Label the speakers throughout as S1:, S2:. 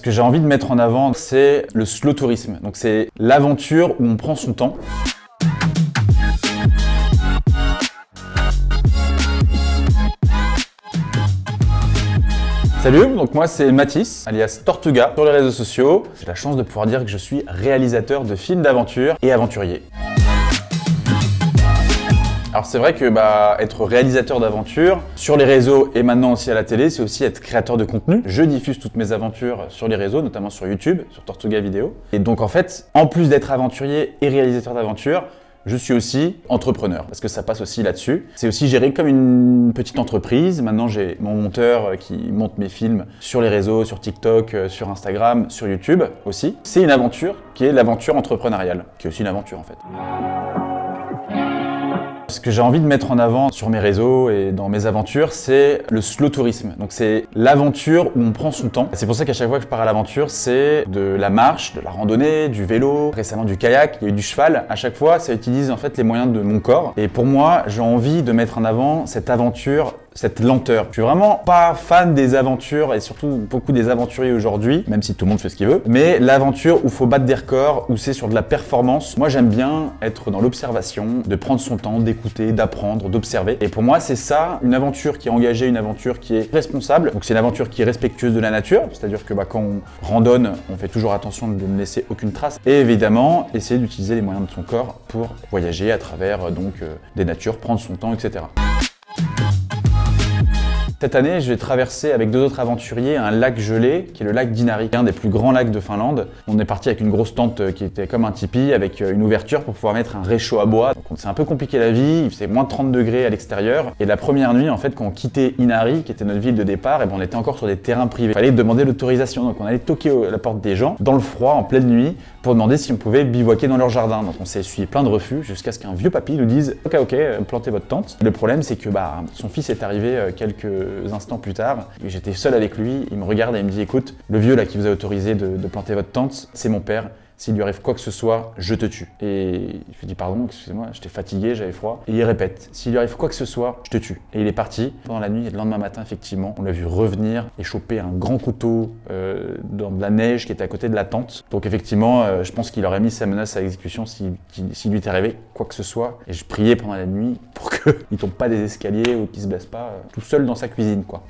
S1: que j'ai envie de mettre en avant, c'est le slow tourisme. Donc c'est l'aventure où on prend son temps. Salut, donc moi c'est Mathis, alias Tortuga, sur les réseaux sociaux. J'ai la chance de pouvoir dire que je suis réalisateur de films d'aventure et aventurier. Alors c'est vrai que être réalisateur d'aventure sur les réseaux et maintenant aussi à la télé, c'est aussi être créateur de contenu. Je diffuse toutes mes aventures sur les réseaux, notamment sur YouTube, sur Tortuga Vidéo. Et donc en fait, en plus d'être aventurier et réalisateur d'aventure, je suis aussi entrepreneur, parce que ça passe aussi là-dessus. C'est aussi géré comme une petite entreprise. Maintenant, j'ai mon monteur qui monte mes films sur les réseaux, sur TikTok, sur Instagram, sur YouTube aussi. C'est une aventure qui est l'aventure entrepreneuriale, qui est aussi une aventure en fait. Ce que j'ai envie de mettre en avant sur mes réseaux et dans mes aventures, c'est le slow tourisme. Donc c'est l'aventure où on prend son temps. C'est pour ça qu'à chaque fois que je pars à l'aventure, c'est de la marche, de la randonnée, du vélo, récemment du kayak, il y a eu du cheval. À chaque fois, ça utilise en fait les moyens de mon corps. Et pour moi, j'ai envie de mettre en avant cette aventure, cette lenteur. Je suis vraiment pas fan des aventures et surtout beaucoup des aventuriers aujourd'hui, même si tout le monde fait ce qu'il veut, mais l'aventure où il faut battre des records, où c'est sur de la performance. Moi, j'aime bien être dans l'observation, de prendre son temps, d'écouter, d'apprendre, d'observer. Et pour moi, c'est ça, une aventure qui est engagée, une aventure qui est responsable. Donc c'est une aventure qui est respectueuse de la nature, c'est-à-dire que quand on randonne, on fait toujours attention de ne laisser aucune trace. Et évidemment, essayer d'utiliser les moyens de son corps pour voyager à travers des natures, prendre son temps, etc. Cette année, je vais traverser avec deux autres aventuriers un lac gelé, qui est le lac d'Inari, un des plus grands lacs de Finlande. On est parti avec une grosse tente qui était comme un tipi, avec une ouverture pour pouvoir mettre un réchaud à bois. Donc c'est un peu compliqué la vie, il faisait moins de 30 degrés à l'extérieur. Et la première nuit, en fait, quand on quittait Inari, qui était notre ville de départ, on était encore sur des terrains privés. Il fallait demander l'autorisation, donc on allait toquer à la porte des gens, dans le froid, en pleine nuit, pour demander si on pouvait bivouaquer dans leur jardin. Donc on s'est essuyé plein de refus, jusqu'à ce qu'un vieux papy nous dise « Ok, plantez votre tente ». Le problème, c'est que son fils est arrivé quelques instants plus tard, et j'étais seul avec lui, il me regarde et il me dit « Écoute, le vieux là qui vous a autorisé de planter votre tente, c'est mon père. S'il lui arrive quoi que ce soit, je te tue. » Et je lui dis « Pardon, excusez-moi, j'étais fatigué, j'avais froid. » Et il répète « S'il lui arrive quoi que ce soit, je te tue. » Et il est parti. Pendant la nuit et le lendemain matin, effectivement, on l'a vu revenir et choper un grand couteau dans de la neige qui était à côté de la tente. Donc effectivement, je pense qu'il aurait mis sa menace à exécution s'il lui était arrivé quoi que ce soit. Et je priais pendant la nuit pour qu'il tombe pas des escaliers ou qu'il se blesse pas tout seul dans sa cuisine, quoi.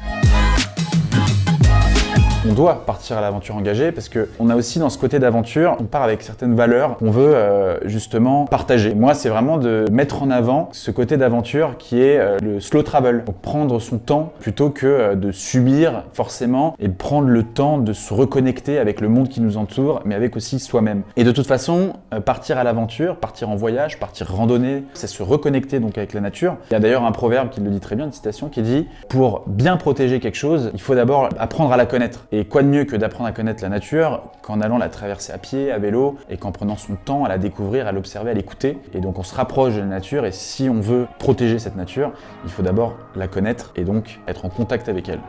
S1: On doit partir à l'aventure engagée parce qu'on a aussi dans ce côté d'aventure, on part avec certaines valeurs qu'on veut justement partager. Moi, c'est vraiment de mettre en avant ce côté d'aventure qui est le slow travel. Donc prendre son temps plutôt que de subir forcément et prendre le temps de se reconnecter avec le monde qui nous entoure, mais avec aussi soi-même. Et de toute façon, partir à l'aventure, partir en voyage, partir randonner, c'est se reconnecter donc avec la nature. Il y a d'ailleurs un proverbe qui le dit très bien, une citation qui dit « Pour bien protéger quelque chose, il faut d'abord apprendre à la connaître ». Et quoi de mieux que d'apprendre à connaître la nature qu'en allant la traverser à pied, à vélo, et qu'en prenant son temps à la découvrir, à l'observer, à l'écouter. Et donc on se rapproche de la nature, et si on veut protéger cette nature, il faut d'abord la connaître et donc être en contact avec elle.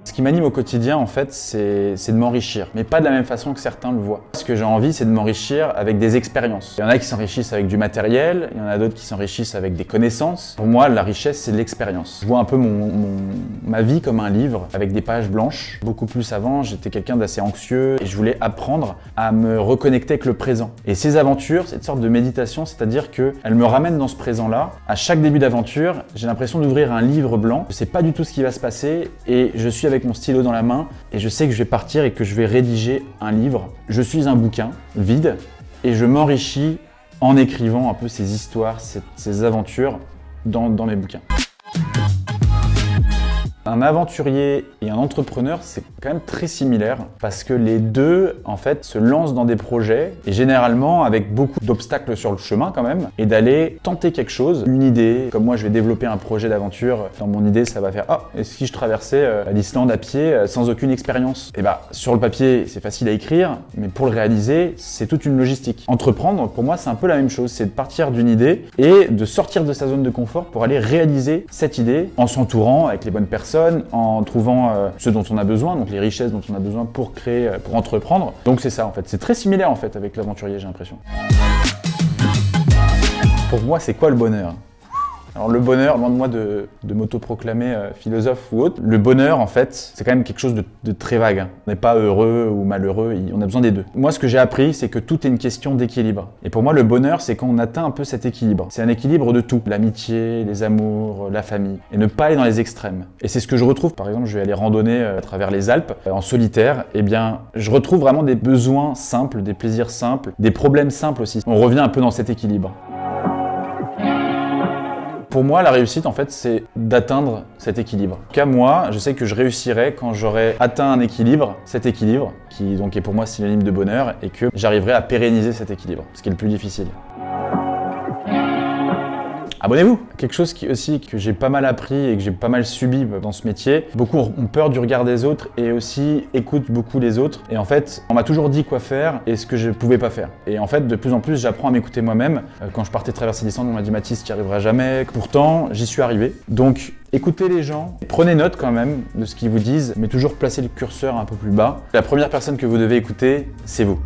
S1: Ce qui m'anime au quotidien, en fait, c'est de m'enrichir, mais pas de la même façon que certains le voient. Ce que j'ai envie, c'est de m'enrichir avec des expériences. Il y en a qui s'enrichissent avec du matériel, il y en a d'autres qui s'enrichissent avec des connaissances. Pour moi, la richesse, c'est l'expérience. Je vois un peu ma vie comme un livre, avec des pages blanches. Beaucoup plus avant, j'étais quelqu'un d'assez anxieux et je voulais apprendre à me reconnecter avec le présent. Et ces aventures, cette sorte de méditation, c'est-à-dire qu'elles me ramènent dans ce présent-là. À chaque début d'aventure, j'ai l'impression d'ouvrir un livre blanc. Je sais pas du tout ce qui va se passer et je suis avec mon stylo dans la main et je sais que je vais partir et que je vais rédiger un livre. Je suis un bouquin vide et je m'enrichis en écrivant un peu ces histoires, ces aventures dans mes bouquins. Un aventurier et un entrepreneur, c'est quand même très similaire parce que les deux, en fait, se lancent dans des projets et généralement avec beaucoup d'obstacles sur le chemin quand même et d'aller tenter quelque chose, une idée. Comme moi, je vais développer un projet d'aventure. Dans mon idée, ça va faire « Ah, et si je traversais l'Islande à pied sans aucune expérience ?» Et sur le papier, c'est facile à écrire, mais pour le réaliser, c'est toute une logistique. Entreprendre, pour moi, c'est un peu la même chose. C'est de partir d'une idée et de sortir de sa zone de confort pour aller réaliser cette idée en s'entourant avec les bonnes personnes, en trouvant ce dont on a besoin, donc les richesses dont on a besoin pour créer, pour entreprendre. Donc c'est ça en fait, c'est très similaire en fait avec l'aventurier, j'ai l'impression. Pour moi, c'est quoi le bonheur ? Alors le bonheur, loin de moi de m'autoproclamer philosophe ou autre, le bonheur en fait, c'est quand même quelque chose de très vague. Hein. On n'est pas heureux ou malheureux, on a besoin des deux. Moi ce que j'ai appris, c'est que tout est une question d'équilibre. Et pour moi le bonheur, c'est quand on atteint un peu cet équilibre. C'est un équilibre de tout, l'amitié, les amours, la famille. Et ne pas aller dans les extrêmes. Et c'est ce que je retrouve, par exemple, je vais aller randonner à travers les Alpes, en solitaire, eh bien je retrouve vraiment des besoins simples, des plaisirs simples, des problèmes simples aussi. On revient un peu dans cet équilibre. Pour moi, la réussite, en fait, c'est d'atteindre cet équilibre. En tout cas, moi, je sais que je réussirai quand j'aurai atteint un équilibre, cet équilibre, qui donc est pour moi synonyme de bonheur, et que j'arriverai à pérenniser cet équilibre, ce qui est le plus difficile. Abonnez-vous. Quelque chose que j'ai pas mal appris et que j'ai pas mal subi dans ce métier. Beaucoup ont peur du regard des autres et aussi écoutent beaucoup les autres. Et en fait, on m'a toujours dit quoi faire et ce que je pouvais pas faire. Et en fait, de plus en plus, j'apprends à m'écouter moi-même. Quand je partais traverser l'Islande, on m'a dit Mathis, tu n'y arriveras jamais. Pourtant, j'y suis arrivé. Donc, écoutez les gens, prenez note quand même de ce qu'ils vous disent, mais toujours placez le curseur un peu plus bas. La première personne que vous devez écouter, c'est vous.